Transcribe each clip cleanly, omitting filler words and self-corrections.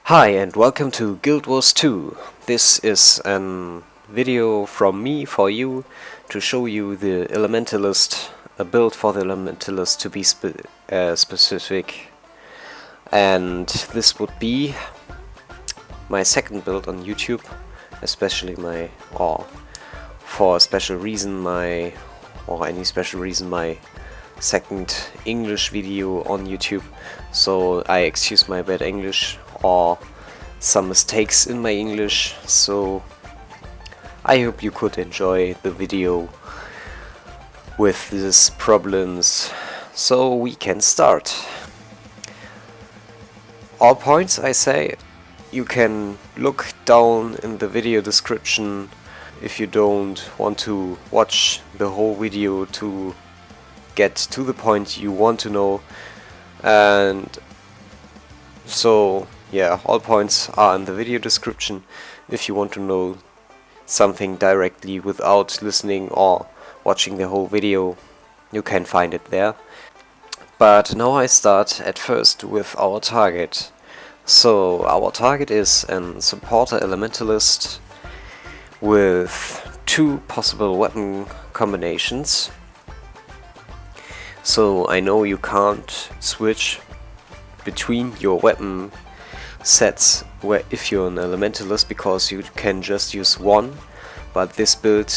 Hi and welcome to Guild Wars 2. This is a video from me for you to show you the Elementalist, a build for the Elementalist to be specific. And this would be my second build on YouTube, especially for a special reason my second English video on YouTube. So I excuse my bad English or some mistakes in my English, so I hope you could enjoy the video with these problems, so we can start. All points, I say, you can look down in the video description if you don't want to watch the whole video to get to the point you want to know. And so yeah, all points are in the video description if you want to know something directly without listening or watching the whole video. You can find it there. But now I start at first with our target. So our target is an supporter elementalist with two possible weapon combinations. So I know you can't switch between your weapon sets if you're an elementalist, because you can just use one, but this build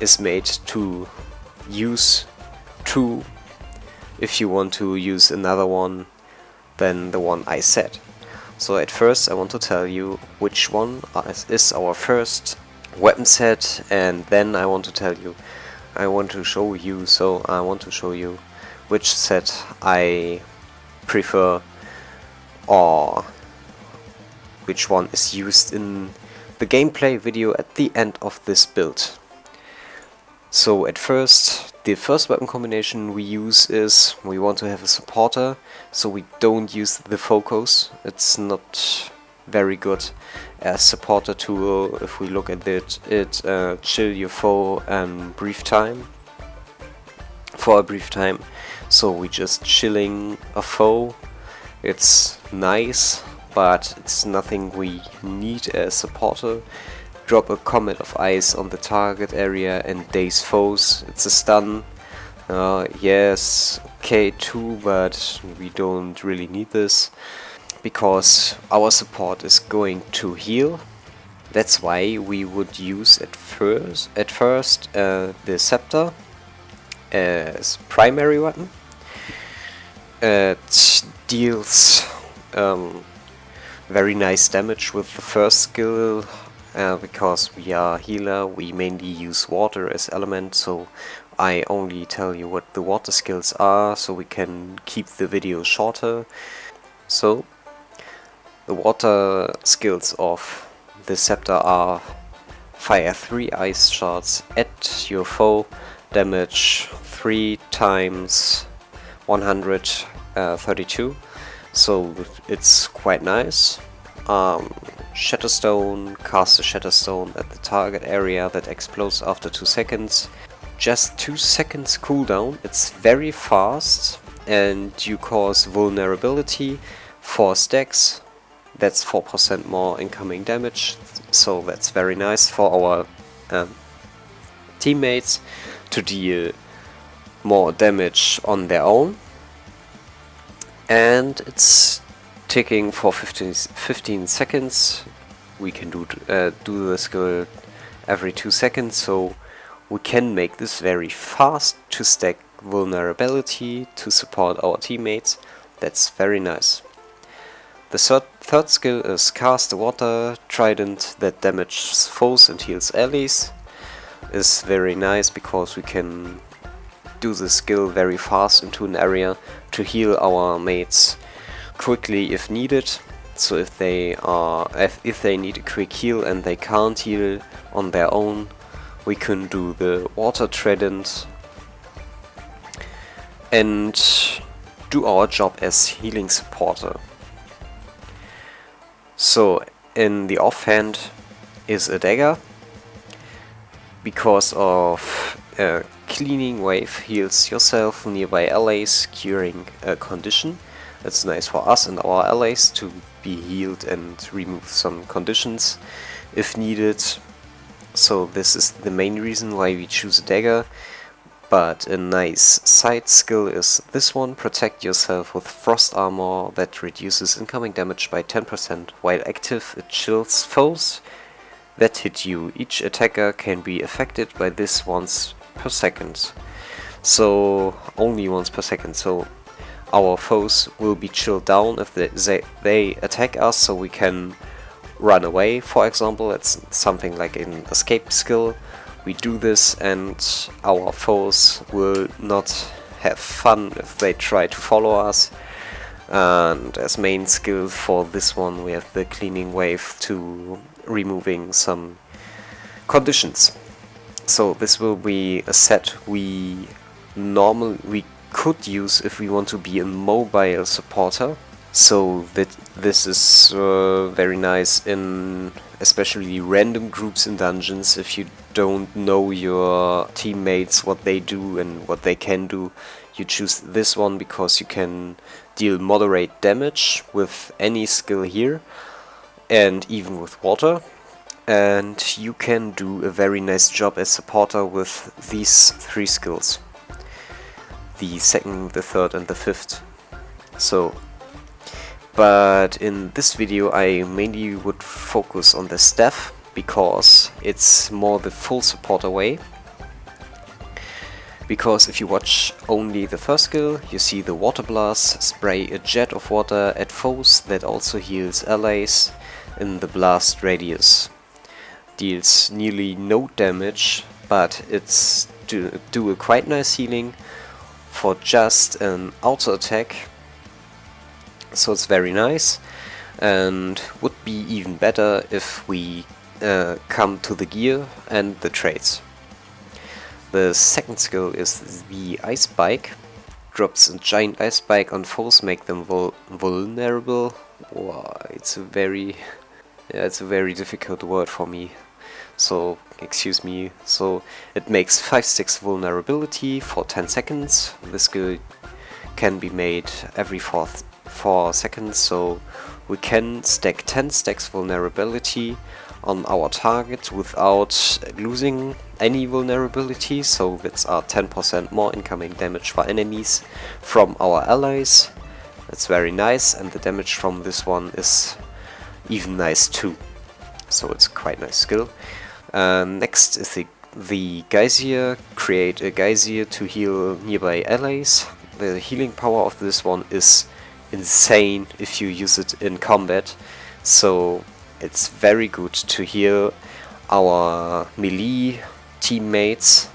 is made to use two if you want to use another one than the one I said. So at first I want to tell you which one is our first weapon set, and then I want to show you which set I prefer, or which one is used in the gameplay video at the end of this build. So at first, the first weapon combination we use is we want to have a supporter, so we don't use the focus. It's not very good as supporter tool. If we look at it, chill your foe for a brief time. So we just chilling a foe. It's nice, but it's nothing we need as supporter. Drop a comet of ice on the target area and daze foes. It's a stun. Yes, okay too, but we don't really need this because our support is going to heal. That's why we would use at first the scepter as primary weapon. It deals very nice damage with the first skill. Because we are healer, we mainly use water as element, so I only tell you what the water skills are, so we can keep the video shorter. So the water skills of the scepter are fire 3 ice shards at your foe, damage 3 times 132, so it's quite nice. Shatterstone, cast a Shatterstone at the target area that explodes after 2 seconds. Just 2 seconds cooldown, it's very fast, and you cause vulnerability 4 stacks. That's 4% more incoming damage, so that's very nice for our teammates to deal more damage on their own. And it's ticking for 15 seconds. We can do the skill every 2 seconds, so we can make this very fast to stack vulnerability to support our teammates. That's very nice. The third skill is cast a water trident that damages foes and heals allies. Is very nice because we can do the skill very fast into an area to heal our mates quickly if needed. So if they need a quick heal and they can't heal on their own, we can do the water trident and do our job as healing supporter. So in the offhand is a dagger, because of cleaning wave heals yourself, nearby allies, curing a condition. That's nice for us and our allies to be healed and remove some conditions if needed. So this is the main reason why we choose a dagger. But a nice side skill is this one: protect yourself with frost armor that reduces incoming damage by 10%. While active, it chills foes that hit you. Each attacker can be affected by this once per second. So only once per second. So our foes will be chilled down if they attack us, so we can run away, for example. It's something like an escape skill. We do this and our foes will not have fun if they try to follow us. And as main skill for this one we have the cleaning wave to removing some conditions. So this will be a set we could use if we want to be a mobile supporter. So that this is very nice in especially random groups in dungeons. If you don't know your teammates, what they do and what they can do, you choose this one because you can deal moderate damage with any skill here and even with water. And you can do a very nice job as supporter with these 3 skills: the 2nd, the 3rd and the 5th. But in this video I mainly would focus on the staff, because it's more the full supporter way. Because if you watch only the first skill, you see the water blast, spray a jet of water at foes that also heals allies in the blast radius. Deals nearly no damage, but it's do a quite nice healing for just an auto attack. So it's very nice, and would be even better if we come to the gear and the traits. The 2nd skill is the ice bike. Drops a giant ice bike on foes, make them vulnerable. Wow, it's a very difficult word for me, so excuse me. So it makes 5 stacks vulnerability for 10 seconds. This skill can be made every 4 seconds, so we can stack 10 stacks vulnerability on our target without losing any vulnerability. So that's 10% more incoming damage for enemies from our allies. That's very nice, and the damage from this one is even nice too. So it's quite nice skill. Next is the geyser. Create a geyser to heal nearby allies. The healing power of this one is insane if you use it in combat, so it's very good to heal our melee teammates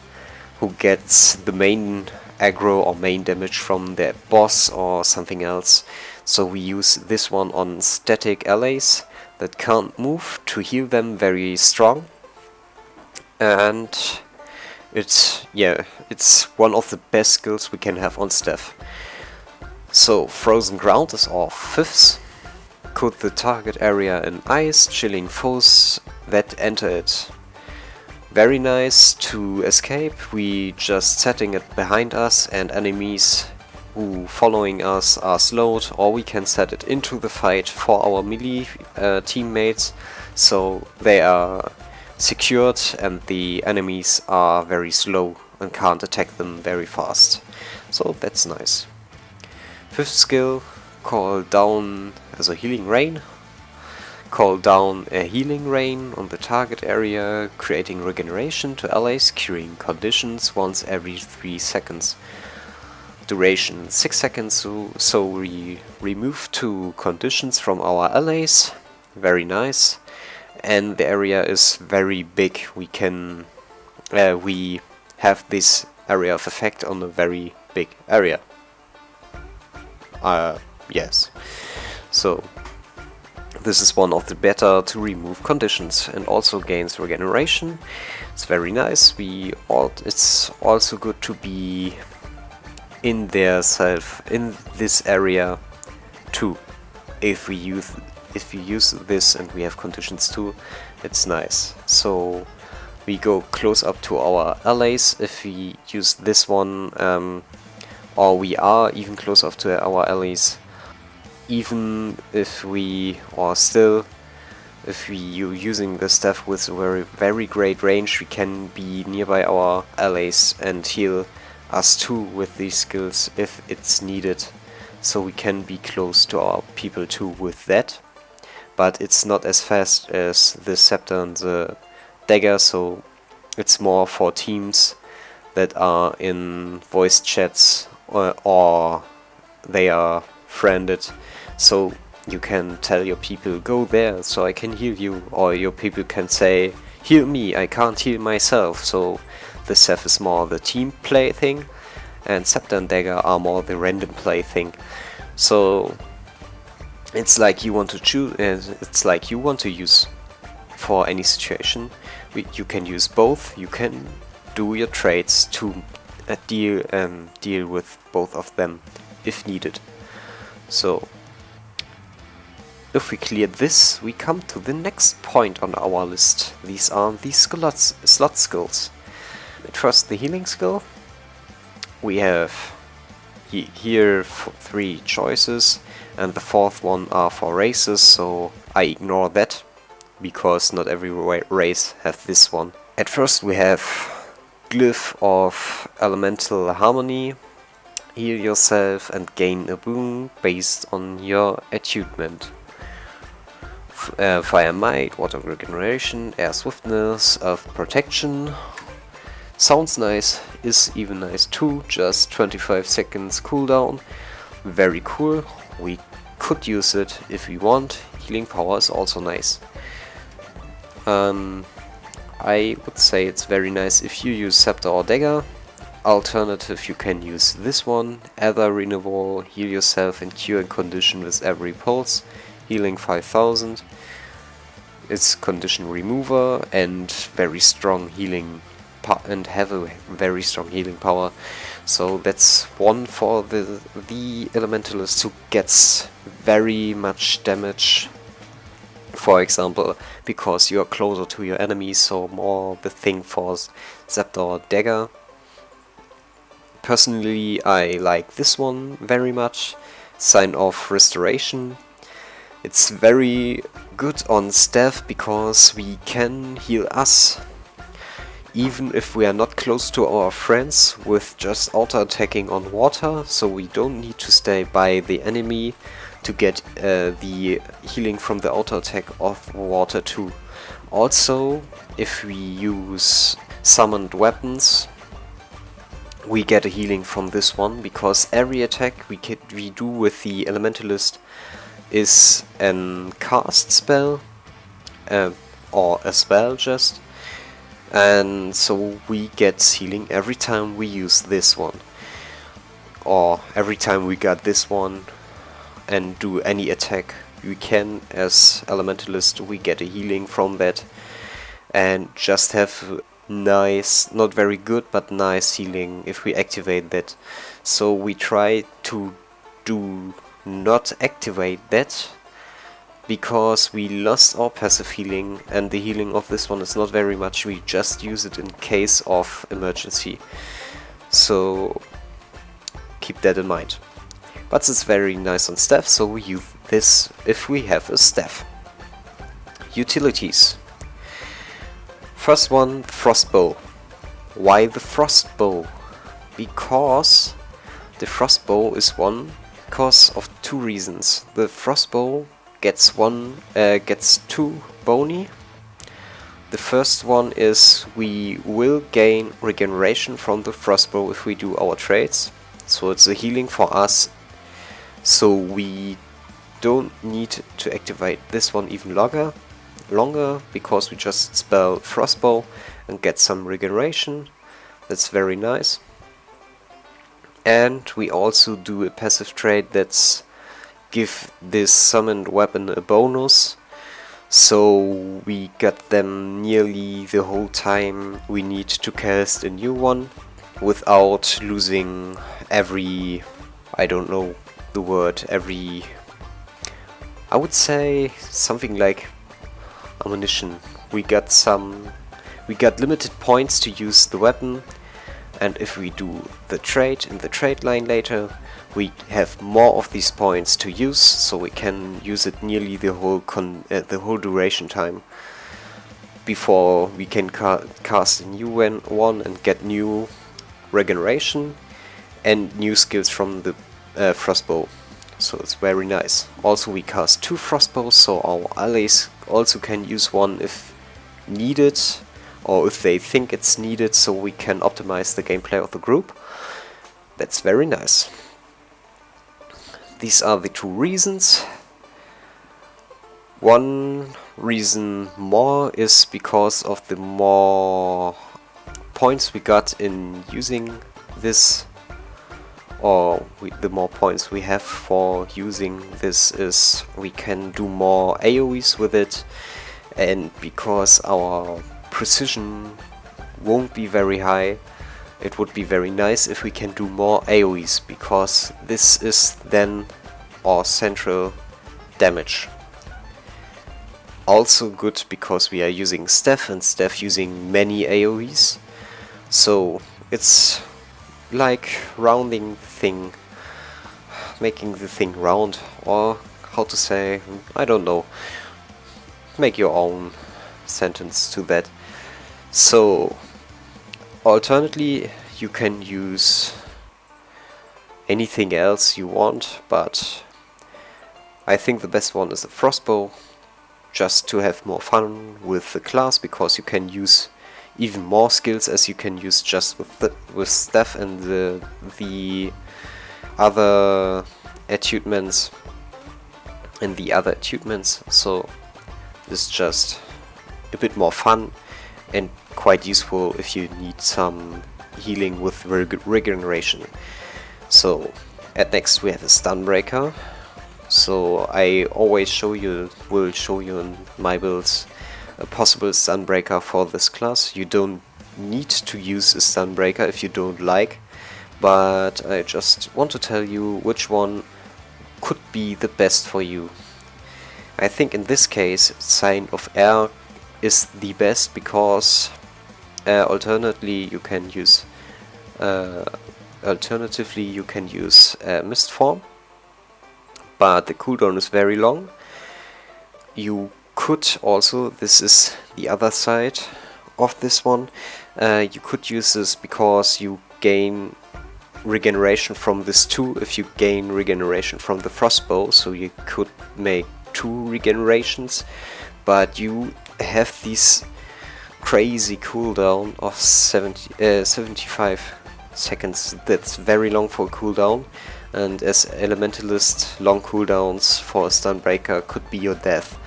who gets the main aggro or main damage from their boss or something else. So we use this one on static allies that can't move to heal them very strong, and it's one of the best skills we can have on staff. So frozen ground is our 5th. Coat the target area in ice, chilling foes that enter it. Very nice to escape. We just setting it behind us, and enemies who following us are slowed, or we can set it into the fight for our melee teammates, so they are secured and the enemies are very slow and can't attack them very fast. So that's nice. 5th skill, call down as a healing rain. Call down a healing rain on the target area, creating regeneration to allies, curing conditions once every 3 seconds. Duration 6 seconds, so we remove 2 conditions from our allies. Very nice. And the area is very big. We have this area of effect on a very big area. Yes. So this is one of the better to remove conditions, and also gains regeneration. It's very nice. It's also good to be in this area too. If we use this and we have conditions too, it's nice. So we go close up to our allies if we use this one, or we are even close up to our allies. even if we are still, if you're using the staff with a very great range, we can be nearby our allies and heal us too with these skills if it's needed. So we can be close to our people too with that. But it's not as fast as the scepter and the dagger, so it's more for teams that are in voice chats or they are friended. So you can tell your people, go there so I can heal you, or your people can say, heal me, I can't heal myself. So the Seth is more the team play thing, and Scepter and Dagger are more the random play thing. So it's like you want to choose, it's like you want to use for any situation. You can use both, you can do your trades to deal with both of them if needed. So if we clear this, we come to the next point on our list. These are the slot skills. At first, the healing skill. We have here 3 choices, and the 4th one are for races, so I ignore that, because not every race has this one. At first we have Glyph of Elemental Harmony. Heal yourself and gain a boon based on your attunement. Fire Might, Water Regeneration, Air Swiftness, Earth Protection. Sounds nice, is even nice too, just 25 seconds cooldown. Very cool, we could use it if we want. Healing power is also nice. I would say it's very nice if you use Scepter or Dagger. Alternative, you can use this one, Ether Renewal, heal yourself and cure a condition with every pulse. Healing 5000. It's condition remover and very strong healing and have a very strong healing power. So that's one for the Elementalist who gets very much damage. For example, because you are closer to your enemy, so more the thing for Scepter or Dagger. Personally, I like this one very much. Sign of Restoration. It's very good on staff because we can heal us even if we are not close to our friends with just auto attacking on water, so we don't need to stay by the enemy to get the healing from the auto attack of water too. Also, if we use summoned weapons, we get a healing from this one, because every attack we do with the Elementalist is a cast spell, or a spell just, and so we get healing every time we use this one, or every time we got this one and do any attack we can as Elementalist, we get a healing from that and just have nice, not very good, but nice healing if we activate that. So we try to do not activate that, because we lost our passive healing and the healing of this one is not very much, we just use it in case of emergency. So keep that in mind. But it's very nice on staff, so we use this if we have a staff. Utilities. First one, Frostbow. Why the Frostbow? Because the Frostbow is one because of 2 reasons. The Frostbow gets 2 bony. The first one is we will gain regeneration from the Frostbow if we do our trades. So it's a healing for us, so we don't need to activate this one even longer, because we just spell Frostbow and get some regeneration. That's very nice. And we also do a passive trade that's give this summoned weapon a bonus, so we get them nearly the whole time we need to cast a new one without losing every, I don't know the word, every, I would say something like ammunition. We got limited points to use the weapon, and if we do the trade in the trade line later, we have more of these points to use, so we can use it nearly the whole duration time before we can cast a new one and get new regeneration and new skills from the frostbow. So it's very nice. Also we cast 2 frostbows, so our allies also can use one if needed, or if they think it's needed, so we can optimize the gameplay of the group. That's very nice. These are the 2 reasons. One reason more is because of the more points we got in using this, or the more points we have for using this, is we can do more AoEs with it, and because our precision won't be very high, it would be very nice if we can do more AoEs, because this is then our central damage. Also good because we are using Steph, and Steph using many AoEs, so it's like rounding the thing, making the thing round, or how to say, I don't know, make your own sentence to that. So alternately you can use anything else you want, but I think the best one is the frostbow, just to have more fun with the class, because you can use even more skills as you can use just with Steph and the other attunements so it's just a bit more fun and quite useful if you need some healing with regeneration. So at next we have a stun breaker. So I always will show you in my builds a possible stun breaker for this class. You don't need to use a stun breaker if you don't like, but I just want to tell you which one could be the best for you. I think in this case Sign of Air is the best, because alternatively you can use Mist Form, but the cooldown is very long. You could also, this is the other side of this one, you could use this because you gain regeneration from this too, if you gain regeneration from the frostbow, so you could make 2 regenerations, but you have this crazy cooldown of 75 seconds. That's very long for a cooldown, and as Elementalist, long cooldowns for a stun breaker could be your death.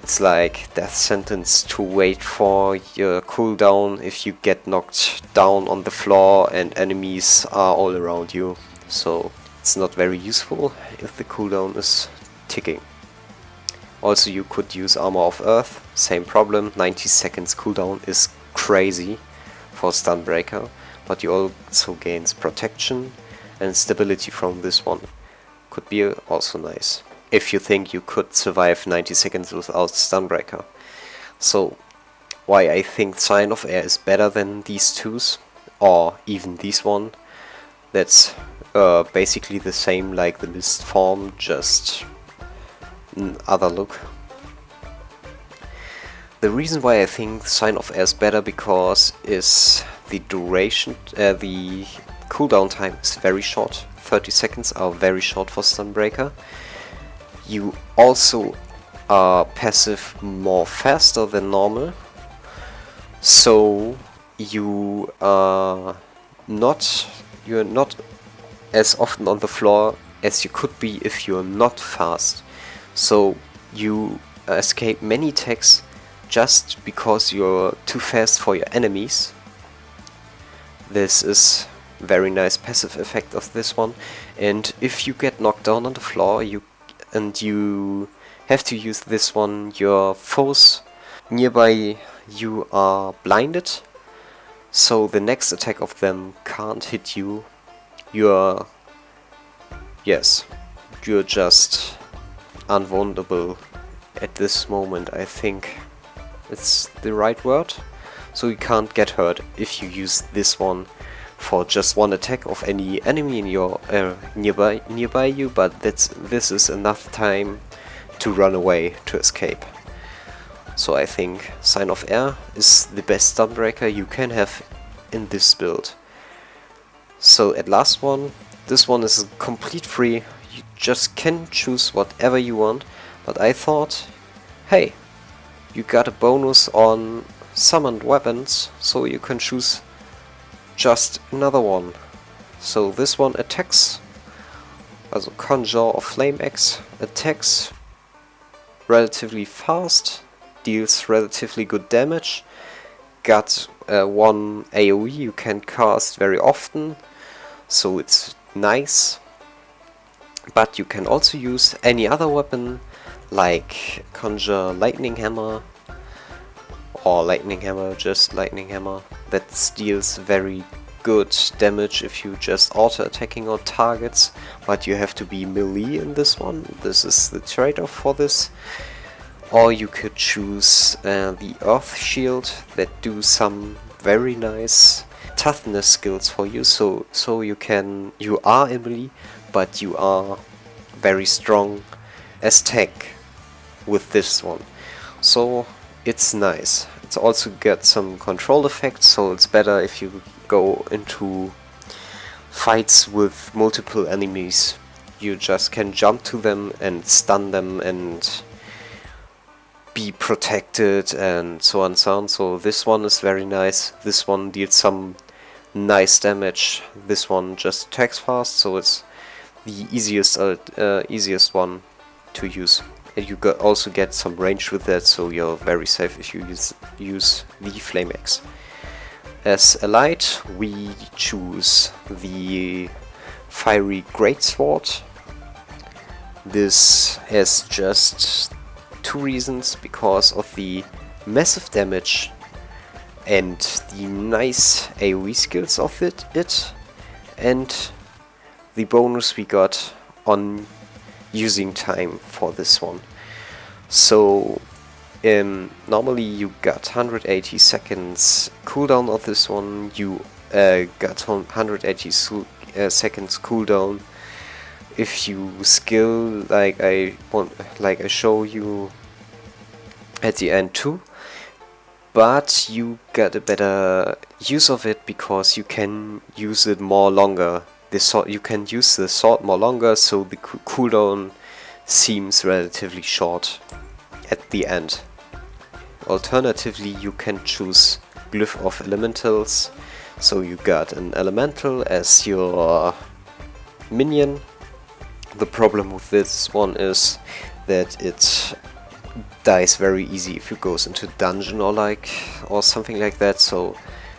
It's like death sentence to wait for your cooldown if you get knocked down on the floor and enemies are all around you. So it's not very useful if the cooldown is ticking. Also you could use Armor of Earth, same problem, 90 seconds cooldown is crazy for stun breaker, but you also gains protection and stability from this one. Could be also nice if you think you could survive 90 seconds without stun breaker. So why I think Sign of Air is better than these twos, or even this one, that's basically the same like the Mist Form, just other look. The reason why I think Sign of Air is better because is the duration, the cooldown time is very short. 30 seconds are very short for stun breaker. You also are passive more faster than normal, so you're not as often on the floor as you could be if you're not fast. So you escape many attacks just because you're too fast for your enemies. This is very nice passive effect of this one, and if you get knocked down on the floor you have to use this one, your foes nearby you are blinded, so the next attack of them can't hit you. You're just invulnerable at this moment, I think it's the right word. so you can't get hurt if you use this one for just one attack of any enemy in your nearby you, but this is enough time to run away, to escape. So I think Sign of Air is the best stunbreaker you can have in this build. So at last one, this one is complete free, you just can choose whatever you want, but I thought, hey, you got a bonus on summoned weapons, so you can choose just another one. So this one attacks, also Conjure or Flame Axe, attacks relatively fast, deals relatively good damage, got one AoE you can cast very often, so it's nice. But you can also use any other weapon, like Conjure Lightning Hammer, or Lightning Hammer, just Lightning Hammer, that deals very good damage if you just auto-attacking on targets, but you have to be melee in this one. This is the trade-off for this. Or you could choose the Earth Shield that do some very nice toughness skills for you, so you are a melee, but you are very strong as tank with this one. So it's nice. It's also got some control effects, so it's better if you go into fights with multiple enemies. You just can jump to them and stun them and be protected and so on and so on. So this one is very nice. This one deals some nice damage. This one just attacks fast, so it's the easiest one to use. And you also get some range with that, so you're very safe if you use the Flame Axe. As a light, we choose the Fiery Greatsword. This has just two reasons: because of the massive damage and the nice AoE skills of it, and the bonus we got on using time for this one. So normally you got 180 seconds cooldown of this one. You got 180 seconds cooldown if you skill like I show you at the end too. But you get a better use of it because you can use it more longer. You can use the sword more longer, so the cooldown seems relatively short at the end. Alternatively, you can choose Glyph of Elementals, so you got an Elemental as your minion. The problem with this one is that it dies very easy if it goes into dungeon or something like that, so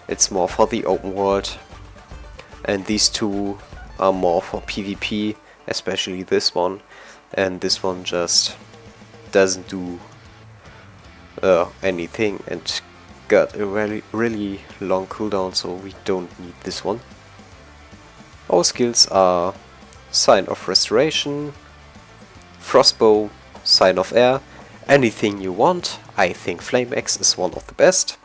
it's more for the open world. And these two are more for PvP, especially this one, and this one just doesn't do anything and got a really long cooldown, so we don't need this one. Our skills are Sign of Restoration, Frostbow, Sign of Air, anything you want. I think Flame Axe is one of the best.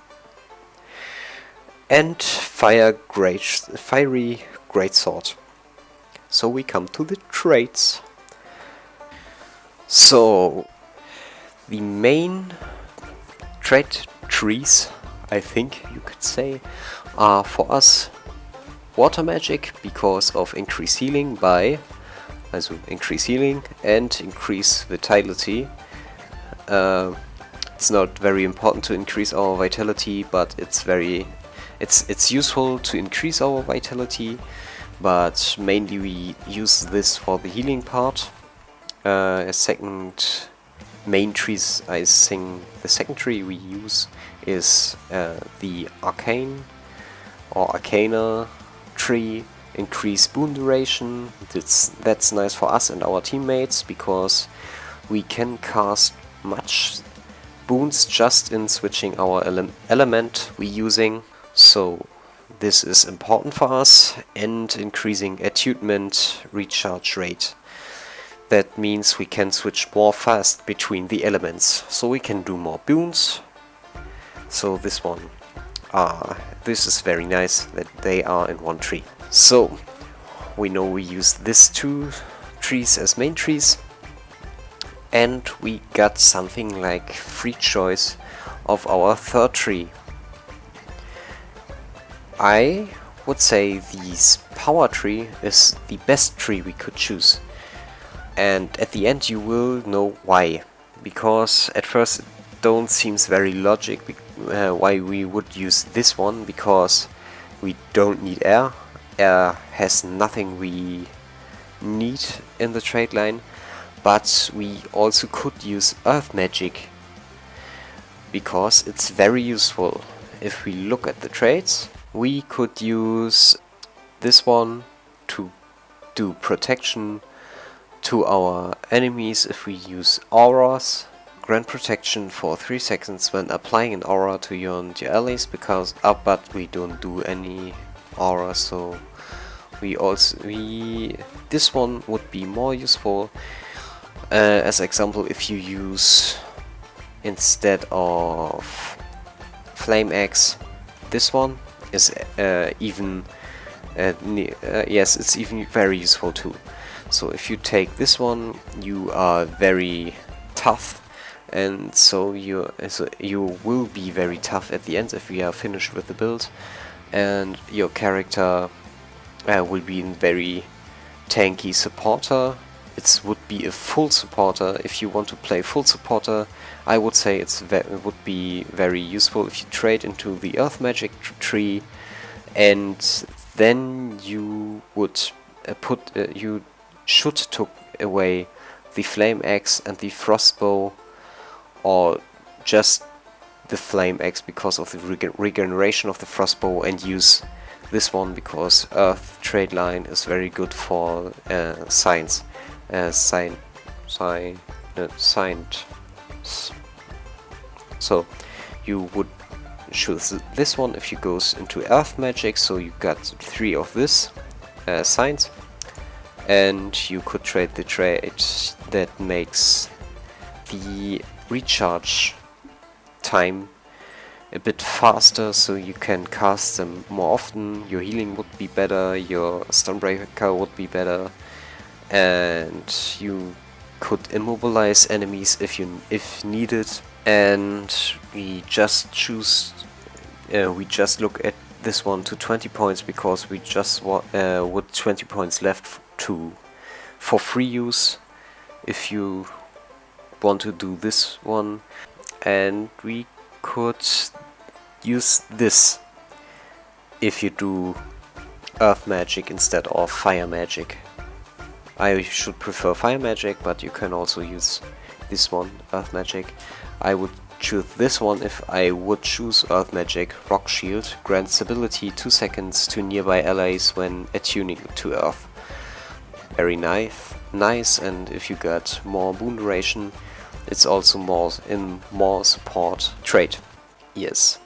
And Fiery Greatsword. So we come to the traits. So the main trait trees, I think you could say, are for us Water Magic, because of increase healing increase healing and increase vitality. It's not very important to increase our vitality, but it's useful to increase our vitality, but mainly we use this for the healing part. A second main trees, I think the second tree we use is the Arcane or Arcana tree. Increase boon duration. That's nice for us and our teammates, because we can cast much boons just in switching our element we using. So this is important for us, and increasing attunement recharge rate. That means we can switch more fast between the elements, so we can do more boons. So this one. this is very nice that they are in one tree. So we know we use these two trees as main trees, and we got something like free choice of our third tree. I would say this power tree is the best tree we could choose, and at the end you will know why, because at first it don't seems very logic why we would use this one, because we don't need air. Air has nothing we need in the trade line, but we also could use earth magic because it's very useful. If we look at the trades, we could use this one to do protection to our enemies if we use auras. Grant protection for 3 seconds when applying an aura to your allies, because but we don't do any aura, so this one would be more useful. As example, if you use instead of flame axe, this one is yes, it's even very useful too. So if you take this one, you are very tough, and so you will be very tough at the end if we are finished with the build, and your character will be a very tanky supporter. It would be a full supporter. If you want to play full supporter, I would say it would be very useful if you trade into the earth magic tree, and then you would you should took away the flame axe and the frostbow, or just the flame axe because of the regeneration of the frostbow, and use this one because earth trade line is very good for science. So you would choose this one if you goes into earth magic, so you got 3 of this signs, and you could trade the trade that makes the recharge time a bit faster, so you can cast them more often. Your healing would be better, your stunbreaker would be better, and you could immobilize enemies if needed. And we just look at this one to 20 points because we just would 20 points left for free use if you want to do this one, and we could use this if you do earth magic instead of fire magic. I should prefer fire magic, but you can also use this one, earth magic. I would choose this one if I would choose earth magic. Rock shield grants ability 2 seconds to nearby allies when attuning to earth. Very nice, and if you got more boon duration, it's also more support trait. Yes.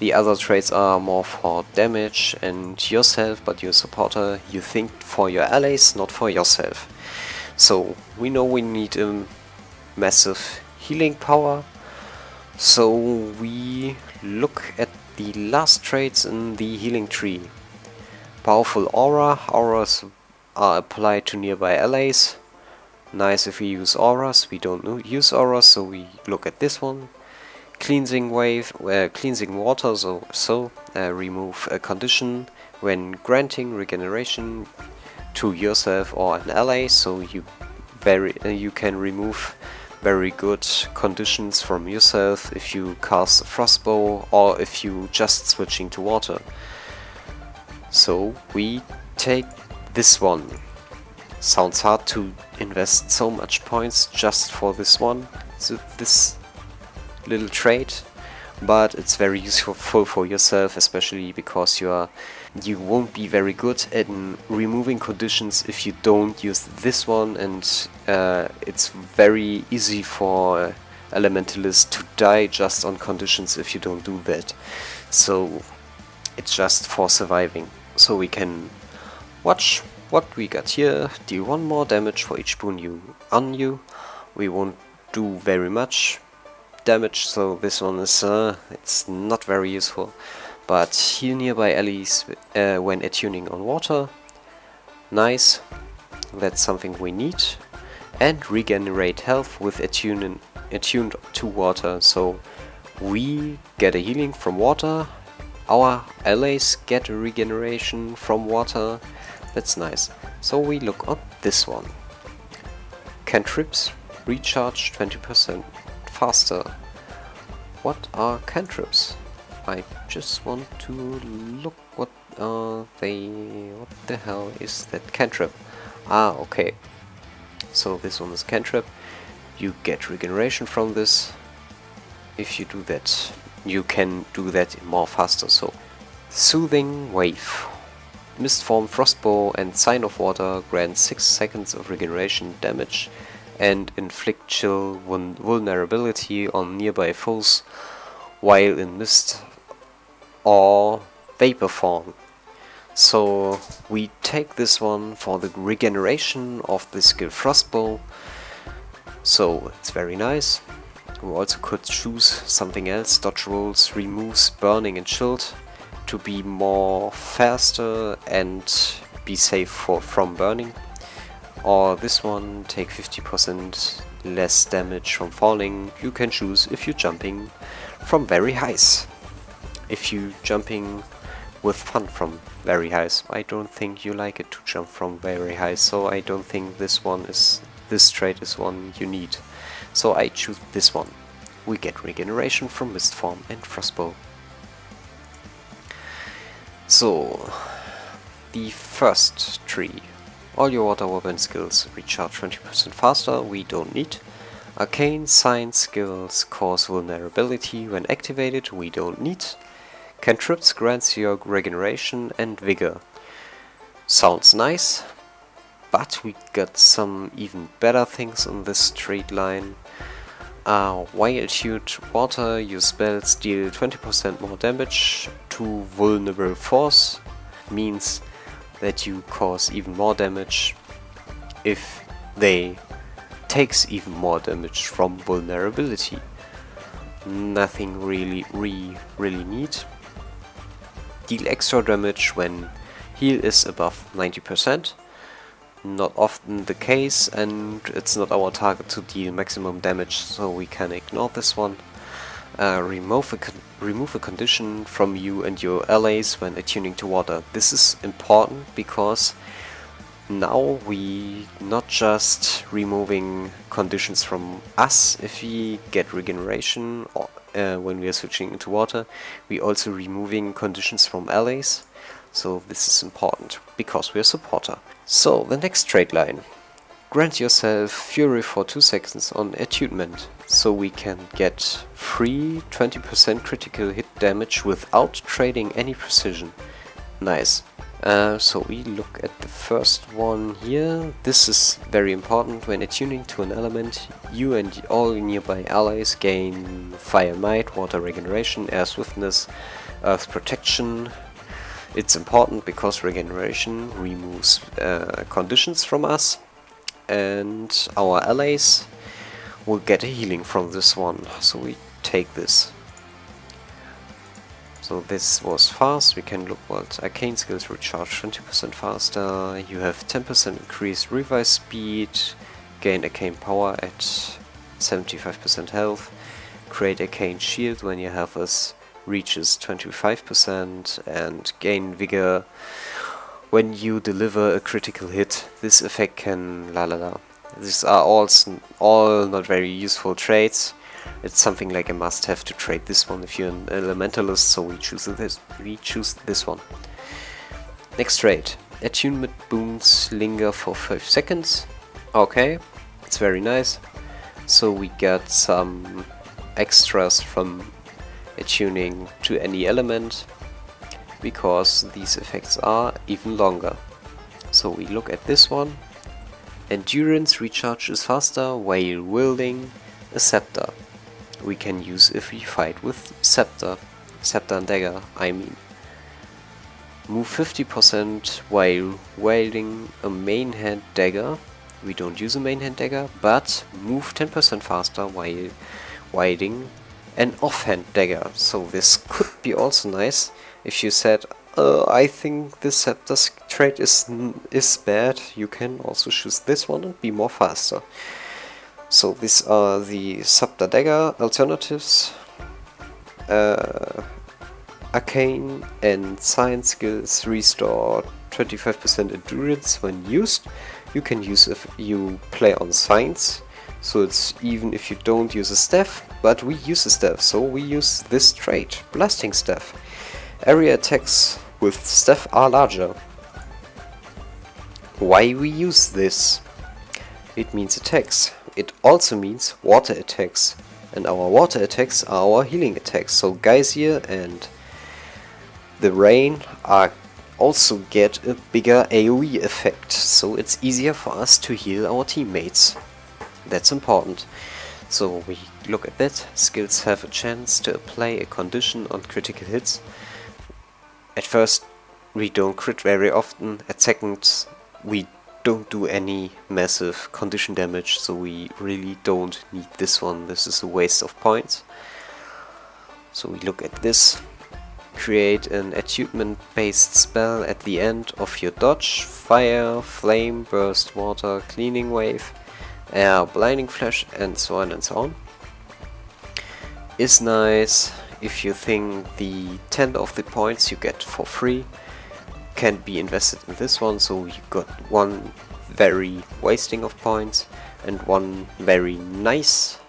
The other traits are more for damage and yourself, but your supporter, you think for your allies, not for yourself. So we know we need a massive healing power, so we look at the last traits in the healing tree. Powerful aura. Auras are applied to nearby allies. Nice if we use auras. We don't use auras, so we look at this one. Cleansing wave, cleansing water, so remove a condition when granting regeneration to yourself or an ally, so you can remove very good conditions from yourself if you cast a frostbow or if you just switching to water. So we take this one. Sounds hard to invest so much points just for this one, so this little trait, but it's very useful for yourself, especially because you won't be very good at removing conditions if you don't use this one, and it's very easy for Elementalist to die just on conditions if you don't do that. So it's just for surviving. So we can watch what we got here. Deal 1 more damage for each boon on you. We won't do very much. damage, so this one is it's not very useful. But heal nearby allies when attuning on water. Nice, that's something we need. And regenerate health with attuned to water, so we get a healing from water, our allies get a regeneration from water. That's nice. So we look at this one. Cantrips recharge 20% faster. What are cantrips? I just want to look what are they. What the hell is that cantrip? Ah, okay. So this one is cantrip. You get regeneration from this. If you do that, you can do that more faster. So, Soothing Wave. Mistform, Frostbow and Sign of Water grant 6 seconds of regeneration damage and inflict chill vulnerability on nearby foes while in mist or vapor form. So we take this one for the regeneration of the skill Frostbow, so it's very nice. We also could choose something else. Dodge rolls removes burning and chilled to be more faster and be safe from burning. Or this one, take 50% less damage from falling. You can choose if you're jumping from very highs. If you jumping with fun from very highs. I don't think you like it to jump from very high, so I don't think this trait is one you need. So I choose this one. We get regeneration from Mistform and Frostbow. So, the first tree. All your water weapon skills recharge 20% faster, we don't need. Arcane science skills cause vulnerability when activated, we don't need. Cantrips grants your regeneration and vigor. Sounds nice, but we got some even better things on this straight line. While attuned water, your spells deal 20% more damage to vulnerable foes. Means that you cause even more damage if they takes even more damage from vulnerability. Nothing really need. Deal extra damage when heal is above 90%. Not often the case, and it's not our target to deal maximum damage, so we can ignore this one. Remove a condition from you and your allies when attuning to water. This is important because now we not just removing conditions from us if we get regeneration or when we are switching into water, we also removing conditions from allies. So this is important because we are supporter. So the next trait line. Grant yourself Fury for 2 seconds on attunement, so we can get free 20% critical hit damage without trading any precision. Nice. So we look at the first one here. This is very important. When attuning to an element, you and all nearby allies gain Fire Might, Water Regeneration, Air Swiftness, Earth Protection. It's important because regeneration removes conditions from us, and our allies will get a healing from this one, so we take this. So this was fast. We can look what arcane skills recharge 20% faster. You have 10% increased revive speed, gain arcane power at 75% health, create arcane shield when your health reaches 25%, and gain vigor when you deliver a critical hit. This effect can These are all not very useful traits. It's something like a must-have to trade this one if you're an Elementalist, so we choose this one. Next trait. Attunement boons linger for 5 seconds. Okay, it's very nice. So we get some extras from attuning to any element, because these effects are even longer. So we look at this one. Endurance recharges faster while wielding a scepter. We can use if we fight with scepter and dagger, I mean. Move 50% while wielding a main hand dagger. We don't use a main hand dagger, but move 10% faster while wielding an offhand dagger. So this could be also nice if you said, I think this scepter's trait is bad. You can also choose this one and be more faster. So these are the scepter dagger alternatives. Arcane and science skills restore 25% endurance when used. You can use if you play on science, so it's even if you don't use a staff, but we use a staff, so we use this trait, blasting staff. Area attacks with staff are larger. Why we use this? It means attacks. It also means water attacks, and our water attacks are our healing attacks, so Geysir and the rain are also get a bigger AoE effect, so it's easier for us to heal our teammates. That's important. So we look at that. Skills have a chance to apply a condition on critical hits. At first we don't crit very often, at second we don't do any massive condition damage, so we really don't need this one. This is a waste of points. So we look at this. Create an attunement based spell at the end of your dodge. Fire, flame, burst, water, cleaning wave, air, blinding flash, and so on and so on. Is nice if you think the 10 of the points you get for free can be invested in this one, so you got one very wasting of points and one very nice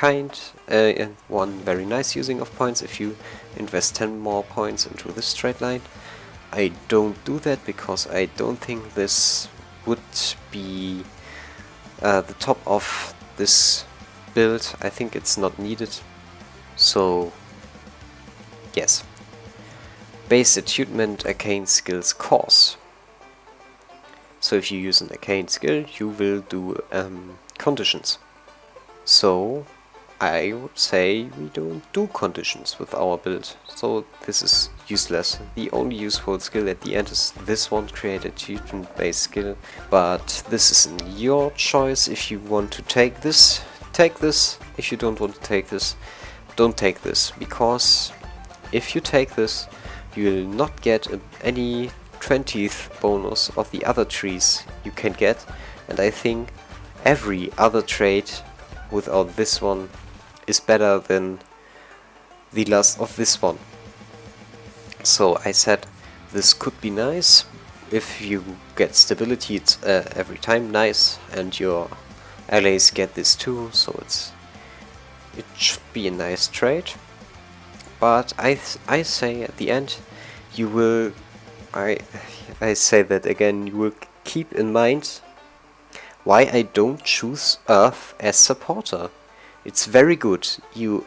and one very nice using of points if you invest 10 more points into this straight line. I don't do that because I don't think this would be the top of this build. I think it's not needed. So yes. Base attunement arcane skills course. So if you use an arcane skill, you will do conditions. So I would say we don't do conditions with our build, so this is useless. The only useful skill at the end is this one, create attunement based skill, but this is your choice. If you want to take this, take this. If you don't want to take this, don't take this, because if you take this, you will not get any 20th bonus of the other trees you can get, and I think every other trait without this one is better than the last of this one. So I said this could be nice if you get stability. It's every time nice, and your allies get this too, so it should be a nice trait. But I say at the end, you will, I say that again, you will keep in mind why I don't choose Earth as supporter. It's very good. You're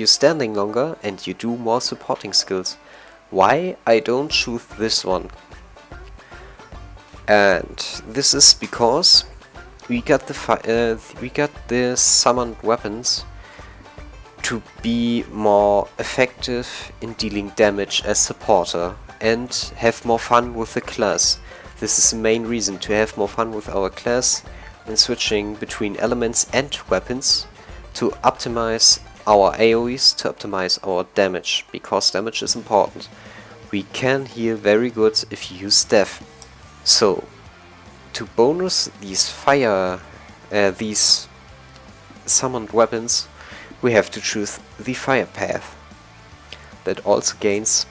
standing longer and you do more supporting skills. Why I don't choose this one? And this is because we got the summoned weapons to be more effective in dealing damage as supporter and have more fun with the class. This is the main reason, to have more fun with our class and switching between elements and weapons to optimize our AoEs, to optimize our damage, because damage is important. We can heal very good if you use staff. So to bonus these these summoned weapons, we have to choose the fire path. That also gains,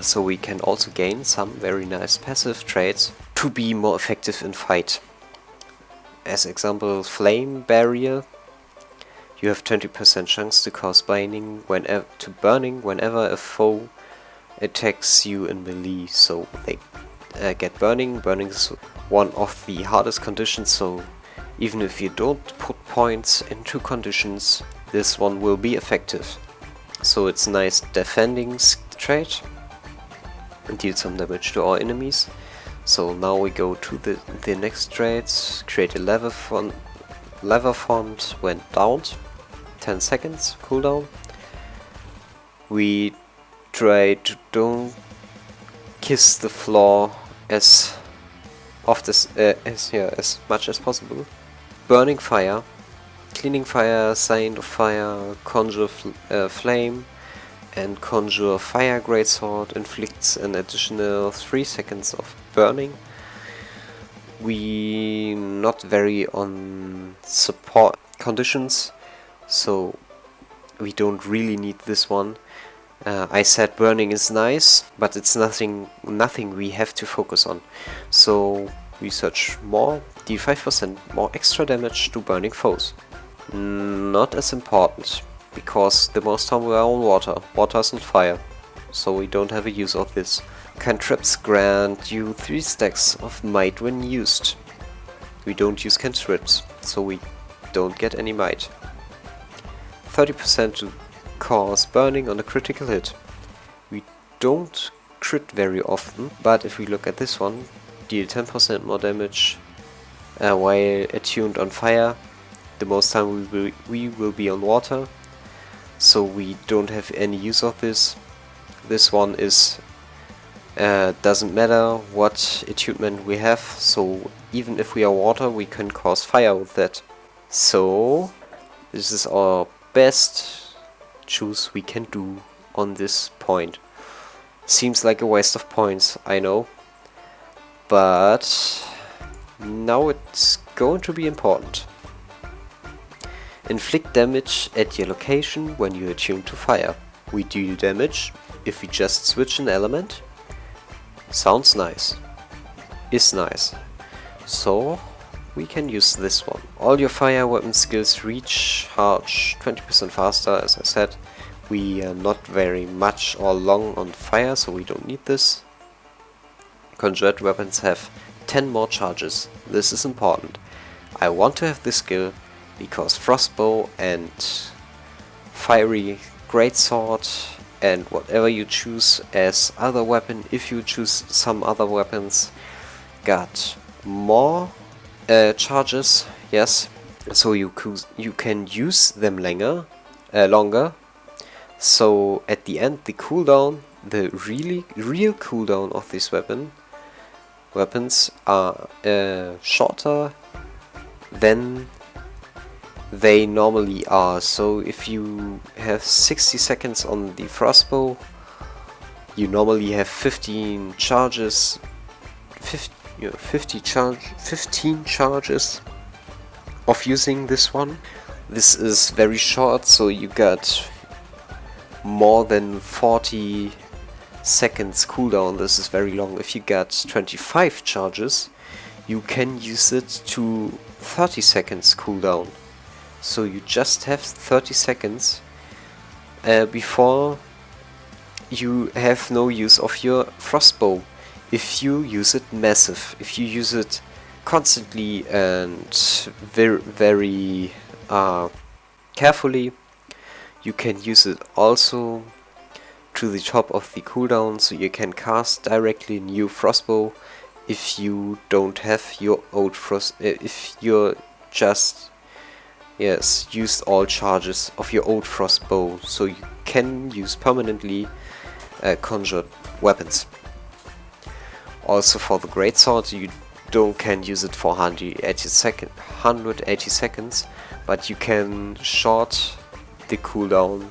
so we can also gain some very nice passive traits to be more effective in fight. As example, flame barrier. You have 20% chance to cause burning whenever a foe attacks you in melee. So they get burning. Burning is one of the hardest conditions, so even if you don't put points into conditions, this one will be effective. So it's nice defending trait and deal some damage to our enemies. So now we go to the next traits. Create a lava font when downed. 10 seconds cooldown. We try to don't kiss the floor as often as much as possible. Burning fire Cleaning Fire, Sign of Fire, Conjure Flame, and Conjure Fire Greatsword inflicts an additional 3 seconds of burning. We not vary on support conditions, so we don't really need this one. I said burning is nice, but it's nothing we have to focus on. So we search more, deal 5% more extra damage to burning foes. Not as important, because the most time we are on water. Water isn't fire, so we don't have a use of this. Cantrips grant you 3 stacks of might when used. We don't use cantrips, so we don't get any might. 30% to cause burning on a critical hit. We don't crit very often, but if we look at this one, deal 10% more damage while attuned on fire. The most time we will be on water, so we don't have any use of this. This one is doesn't matter what attunement we have, so even if we are water, we can cause fire with that. So this is our best choose we can do on this point. Seems like a waste of points, I know, but now it's going to be important. Inflict damage at your location when you attune to fire. We deal damage if we just switch an element. Sounds nice. Is nice. So we can use this one. All your fire weapon skills recharge 20% faster, as I said. We are not very much or long on fire, so we don't need this. Conjured weapons have 10 more charges. This is important. I want to have this skill because Frostbow and Fiery Greatsword and whatever you choose as other weapon, if you choose some other weapons, got more charges, yes, so you can use them longer. So at the end, the cooldown, the real cooldown of this weapons are shorter than they normally are. So if you have 60 seconds on the Frostbow, you normally have 15 charges, 15 charges of using this one. This is very short, so you got more than 40 seconds cooldown. This is very long. If you got 25 charges, you can use it to 30 seconds cooldown. So you just have 30 seconds before you have no use of your Frostbow. If you use it massive, if you use it constantly and very carefully, you can use it also to the top of the cooldown, so you can cast directly new Frostbow if you don't have your old if you're just used all charges of your old Frostbow, so you can use permanently conjured weapons. Also for the Greatsword, you can use it for 180 seconds, but you can short the cooldown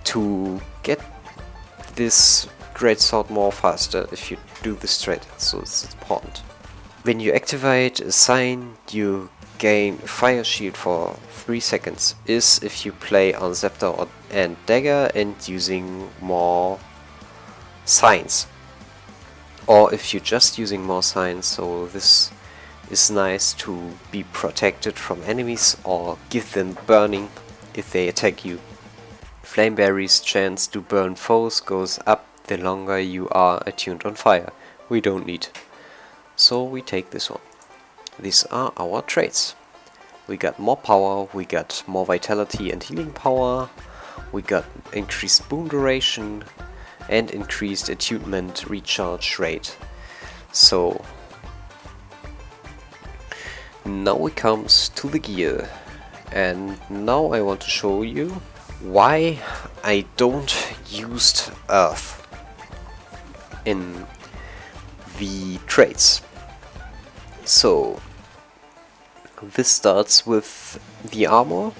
to get this Greatsword more faster if you do this straight, so it's important. When you activate a sign, you gain Fire Shield for 3 seconds. Is if you play on Scepter and Dagger and using more signs. Or if you're just using more signs, so this is nice to be protected from enemies or give them burning if they attack you. Flameberry's chance to burn foes goes up the longer you are attuned on fire. We don't need, so we take this one. These are our traits. We got more power, we got more vitality and healing power, we got increased boon duration and increased attunement recharge rate. So now it comes to the gear, and now I want to show you why I don't use Earth in the traits. So This starts with the armor,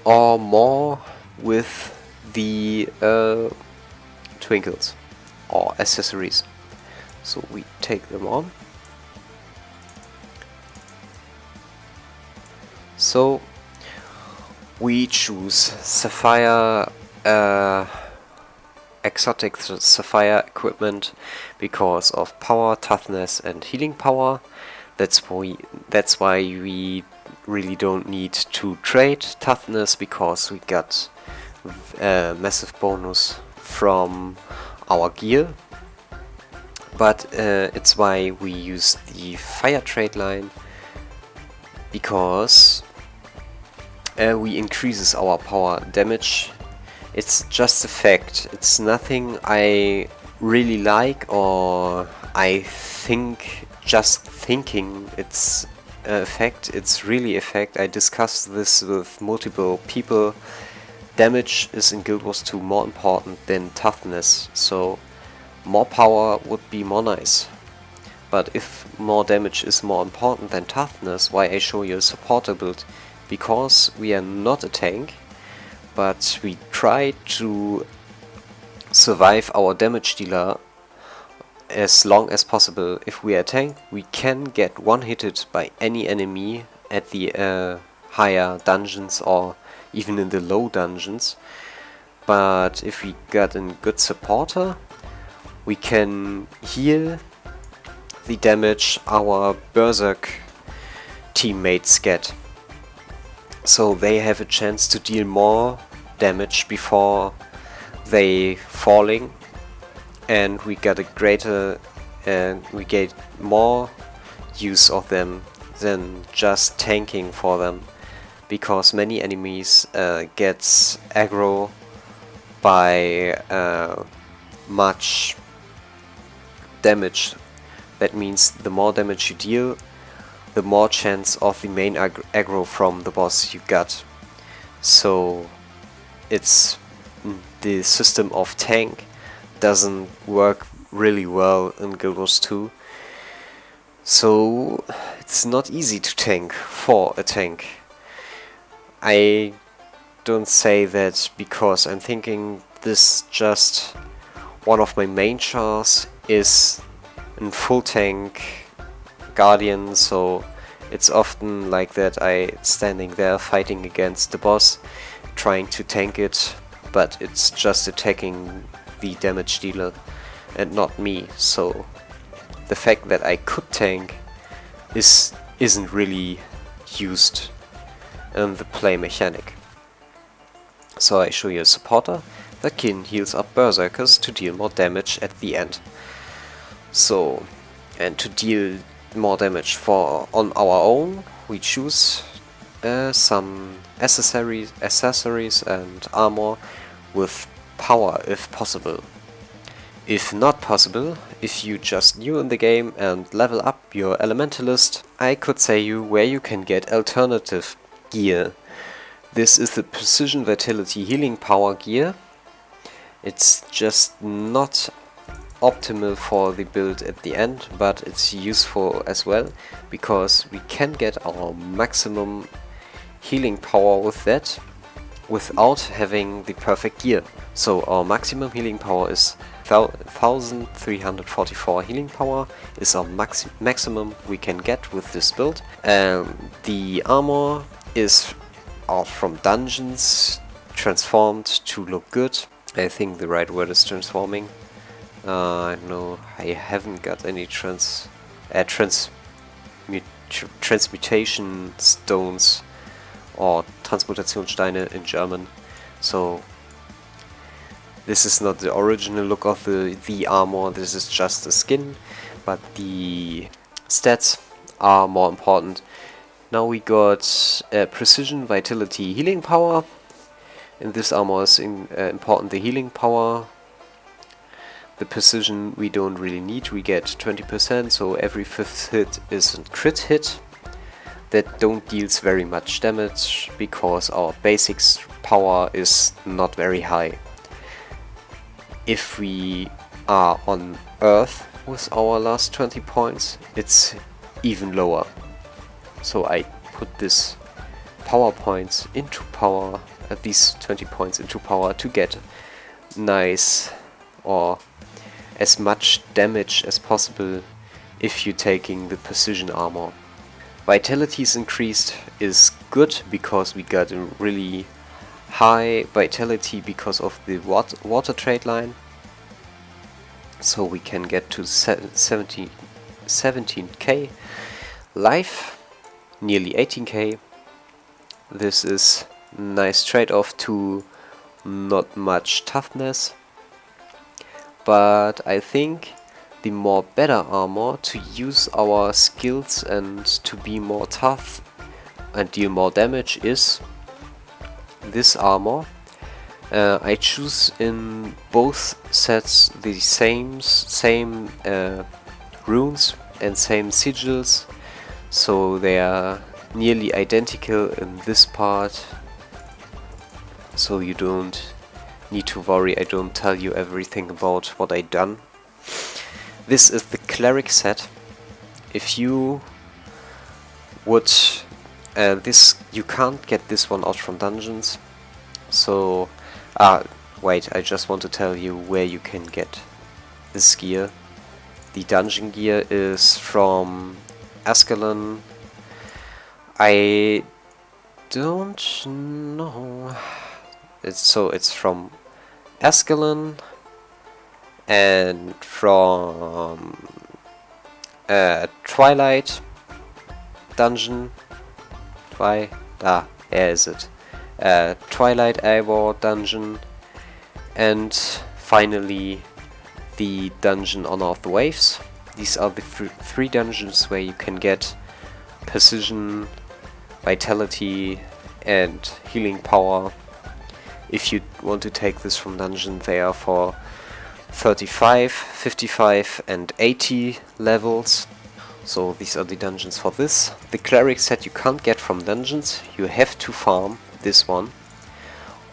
or more with the twinkles or accessories. So we take them on. So we choose Sapphire, exotic Sapphire equipment because of power, toughness and healing power. That's why we really don't need to trade toughness, because we got a massive bonus from our gear. But it's why we use the fire trade line, because we increases our power damage. It's just a fact. It's nothing I really like, or I think just thinking it's a fact. It's really a fact. I discussed this with multiple people. Damage is in Guild Wars 2 more important than toughness, so more power would be more nice. But if more damage is more important than toughness, why I show you a supporter build? Because we are not a tank, but we try to survive our damage dealer as long as possible. If we are a tank, we can get one-hitted by any enemy at the higher dungeons or even in the low dungeons. But if we got a good supporter, we can heal the damage our Berserk teammates get. So they have a chance to deal more damage before they falling, and we get a greater we get more use of them than just tanking for them, because many enemies gets aggro by much damage. That means the more damage you deal, the more chance of the main aggro from the boss you got. So it's the system of tank doesn't work really well in Guild Wars 2. So it's not easy to tank for a tank. I don't say that because I'm thinking this just one of my main chars is in full tank Guardian, so it's often like that I standing there fighting against the boss, trying to tank it, but it's just attacking the damage dealer and not me. So the fact that I could tank isn't really used in the play mechanic. So I show you a supporter that can heals up berserkers to deal more damage at the end. So, and to deal more damage on our own, we choose some accessories and armor with power if possible. If not possible, if you just new in the game and level up your Elementalist, I could say you where you can get alternative gear. This is the Precision Vitality Healing Power gear. It's just not optimal for the build at the end, but it's useful as well, because we can get our maximum healing power with that without having the perfect gear. So our maximum healing power is 1344 healing power is our maximum we can get with this build. The armor is from dungeons transformed to look good. I think the right word is transforming. No, I haven't got any transmutation stones or Transmutationssteine in German, so this is not the original look of the armor. This is just a skin, but the stats are more important. Now we got Precision Vitality Healing Power. In this armor is important the healing power. The precision we don't really need, we get 20%, so every 5th hit is a crit hit. That don't deals very much damage, because our basics power is not very high. If we are on Earth with our last 20 points, it's even lower. So I put this power points into power, at least 20 points into power, to get nice or as much damage as possible if you're taking the precision armor. Vitality is increased is good because we got a really high vitality because of the water trade line. So we can get to 17k life, nearly 18k. This is nice trade-off to not much toughness, but I think the more better armor to use our skills and to be more tough and deal more damage is this armor. I choose in both sets the same runes and same sigils, so they are nearly identical in this part, so you don't need to worry. I don't tell you everything about what I done. This is the cleric set. If you would you can't get this one out from dungeons, so wait, I just want to tell you where you can get this gear. The dungeon gear is from Ascalon. I don't know. It's from Ascalon and from Twilight dungeon. Where is it? Twilight Eivor dungeon, and finally the dungeon Honor of the Waves. These are the three dungeons where you can get precision, vitality and healing power. If you want to take this from dungeon, they are for 35, 55 and 80 levels. So these are the dungeons for this. The cleric set you can't get from dungeons, you have to farm this one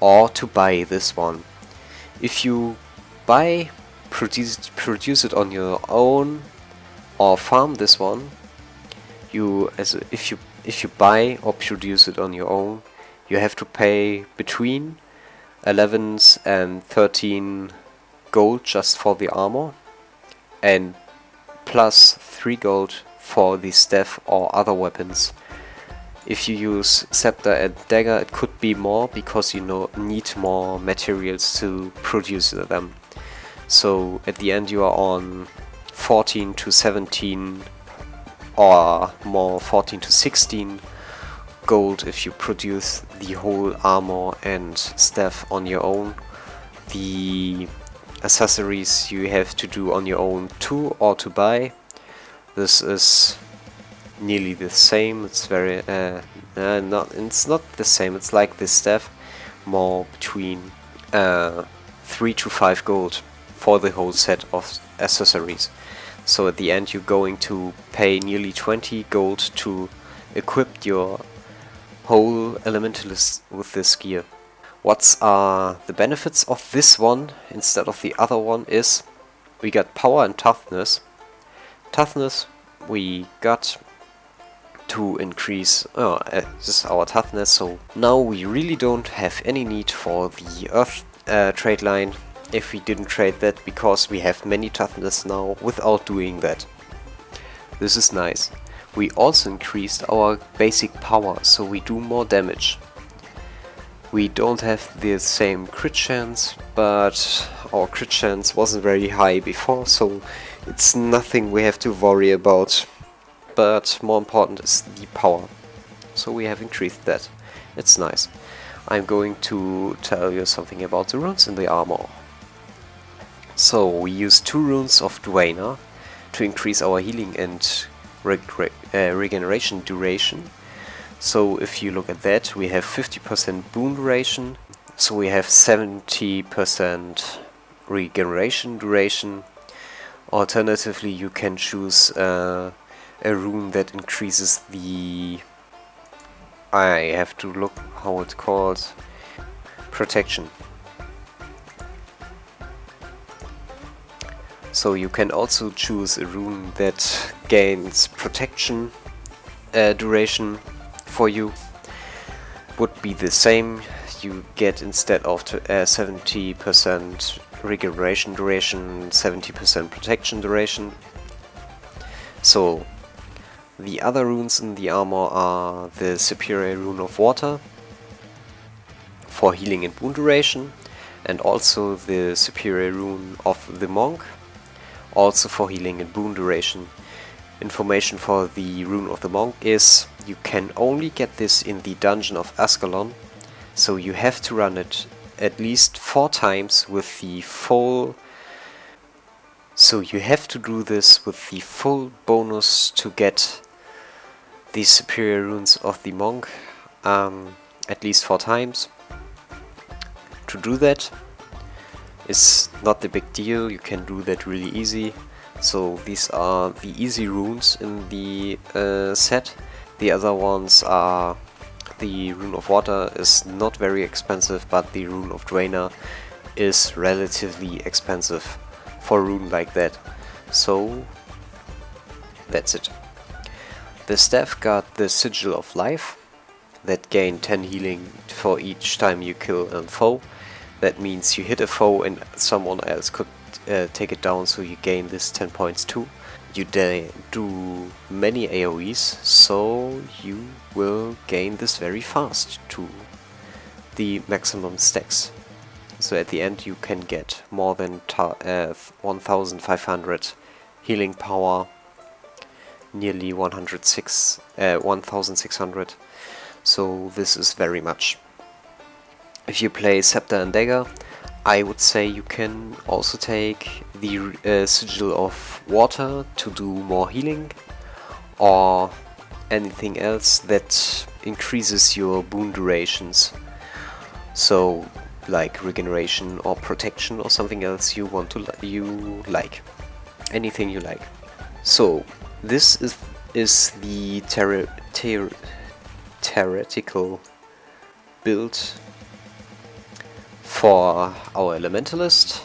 or to buy this one. If you produce it on your own or farm this one, if you buy or produce it on your own, you have to pay between 11 and 13 gold just for the armor, and plus 3 gold for the staff or other weapons. If you use scepter and dagger, it could be more because you need more materials to produce them. So at the end you are on 14 to 17 or more 14 to 16 gold if you produce the whole armor and staff on your own. The accessories you have to do on your own too, or to buy. This is nearly the same. It's very it's not the same. It's like this staff, more between 3 to 5 gold for the whole set of accessories. So at the end you're going to pay nearly 20 gold to equip your whole Elementalist with this gear. What's the benefits of this one instead of the other one is we got power and toughness. Toughness we got to increase this is our toughness, so now we really don't have any need for the earth trade line if we didn't trade that, because we have many toughness now without doing that. This is nice. We also increased our basic power, so we do more damage. We don't have the same crit chance, but our crit chance wasn't very high before, so it's nothing we have to worry about. But more important is the power. So we have increased that. It's nice. I'm going to tell you something about the runes in the armor. So we use 2 runes of Duena to increase our healing and regeneration duration. So if you look at that, we have 50% boon duration, so we have 70% regeneration duration. Alternatively, you can choose a rune that increases the... I have to look how it's called. Protection. So you can also choose a rune that gains protection duration for you would be the same. You get, instead of 70% regeneration duration, 70% protection duration. So the other runes in the armor are the superior rune of water for healing and boon duration, and also the superior rune of the monk, also for healing and boon duration. Information for the rune of the monk is you can only get this in the dungeon of Ascalon, so you have to run it at least 4 times with the full. So you have to do this with the full bonus to get the superior runes of the monk at least 4 times. To do that is not the big deal, you can do that really easy. So these are the easy runes in the set. The other ones are, the rune of water is not very expensive, but the rune of Draenor is relatively expensive for a rune like that. So that's it. The staff got the Sigil of Life that gain 10 healing for each time you kill a foe. That means you hit a foe and someone else could take it down, so you gain this 10 points too. You do many AoEs, so you will gain this very fast to the maximum stacks. So at the end you can get more than 1500 healing power, nearly 1600. So this is very much. If you play Scepter and Dagger, I would say you can also take the Sigil of Water to do more healing, or anything else that increases your boon durations. So like regeneration or protection or something else you want to like. Anything you like. So this is the theoretical build for our Elementalist.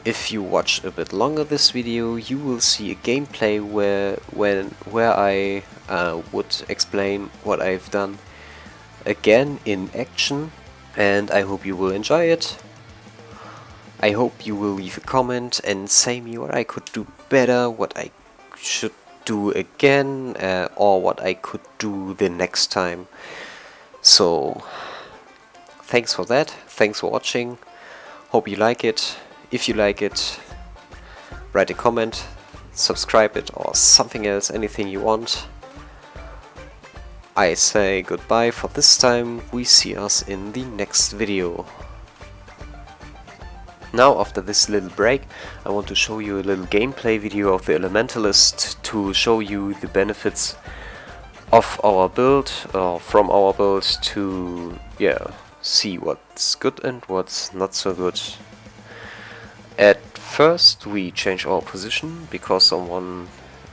If you watch a bit longer this video, you will see a gameplay where I would explain what I've done again in action, and I hope you will enjoy it. I hope you will leave a comment and say me what I could do better, what I should do again, or what I could do the next time. So thanks for that, thanks for watching, hope you like it. If you like it, write a comment, subscribe it, or something else, anything you want. I say goodbye for this time, we see us in the next video. Now, after this little break, I want to show you a little gameplay video of the Elementalist to show you the benefits of our build, or from our build, to see what's good and what's not so good. At first we change our position because someone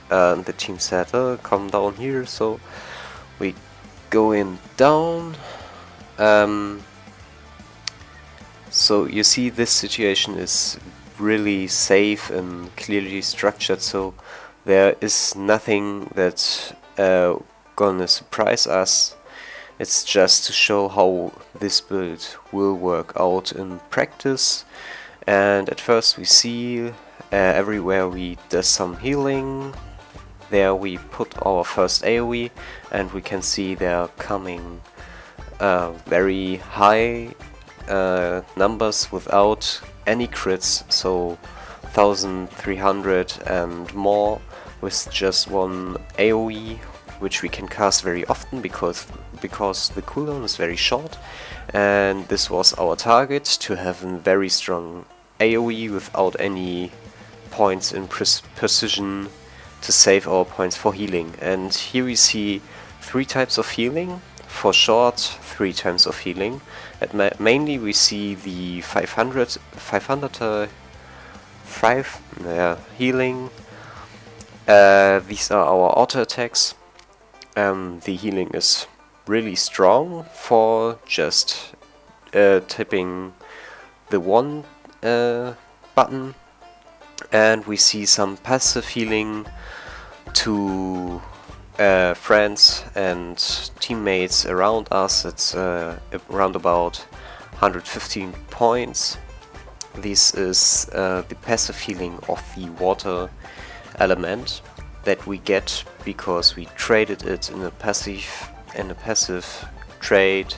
in the team said, come down here, so we go in down. So you see, this situation is really safe and clearly structured, so there is nothing that's gonna surprise us. It's just to show how this build will work out in practice. And at first we see everywhere we do some healing. There we put our first AoE, and we can see they're coming very high numbers without any crits, so 1300 and more with just one AoE, which we can cast very often because the cooldown is very short. And this was our target, to have a very strong AoE without any points in precision to save our points for healing. And here we see 3 types of healing. For short, 3 times of healing. Mainly we see the 500 healing. These are our auto attacks. The healing is really strong for just tipping the 1 button, and we see some passive healing to friends and teammates around us. It's around about 115 points. This is the passive healing of the water element that we get because we traded it in a passive trade.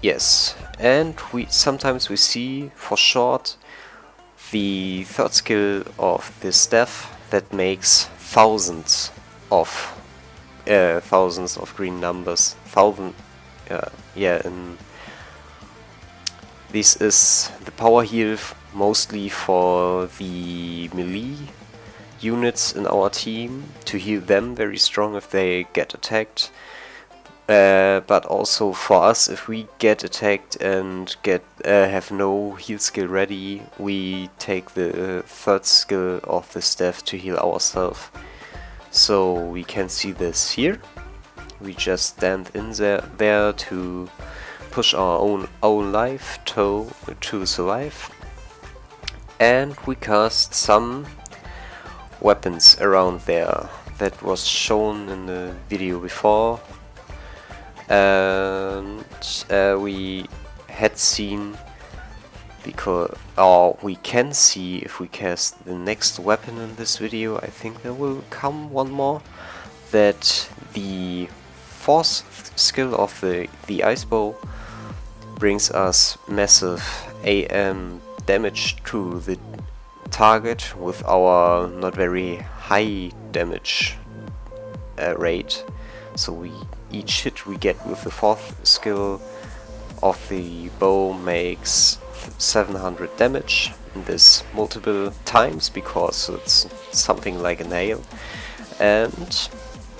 Yes, and sometimes we see for short the third skill of this staff that makes thousands of green numbers. This is the power heal mostly for the melee units in our team, to heal them very strong if they get attacked. But also for us, if we get attacked and have no heal skill ready, we take the third skill of the staff to heal ourselves. So we can see this here. We just stand in there to push our own life to survive, and we cast some weapons around there that was shown in the video before. And we had seen, we can see if we cast the next weapon in this video, I think there will come one more, that the fourth skill of the ice bow brings us massive AM damage to the target with our not very high damage rate. So each hit we get with the fourth skill of the bow makes 700 damage, and this multiple times because it's something like a nail. And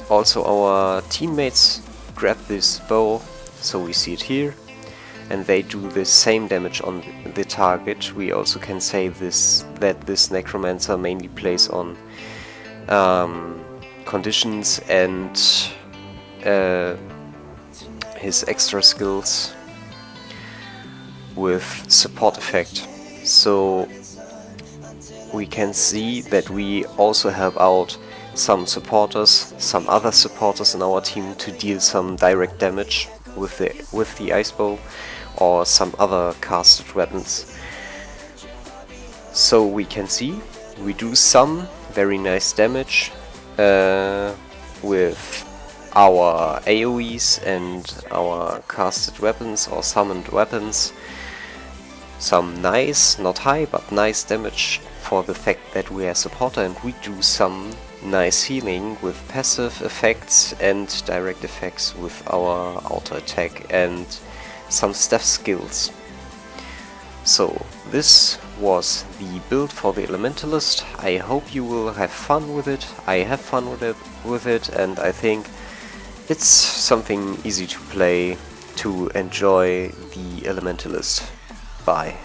also our teammates grab this bow, so we see it here, and they do the same damage on the target. We also can say that this necromancer mainly plays on conditions and his extra skills with support effect. So we can see that we also help out some other supporters in our team to deal some direct damage with the ice bow or some other casted weapons. So we can see we do some very nice damage with our AoEs and our casted weapons or summoned weapons. Some nice, not high, but nice damage for the fact that we are supporter, and we do some nice healing with passive effects and direct effects with our auto attack and some staff skills. So this was the build for the Elementalist. I hope you will have fun with it. I have fun with it, and I think it's something easy to play, to enjoy the Elementalist. Bye.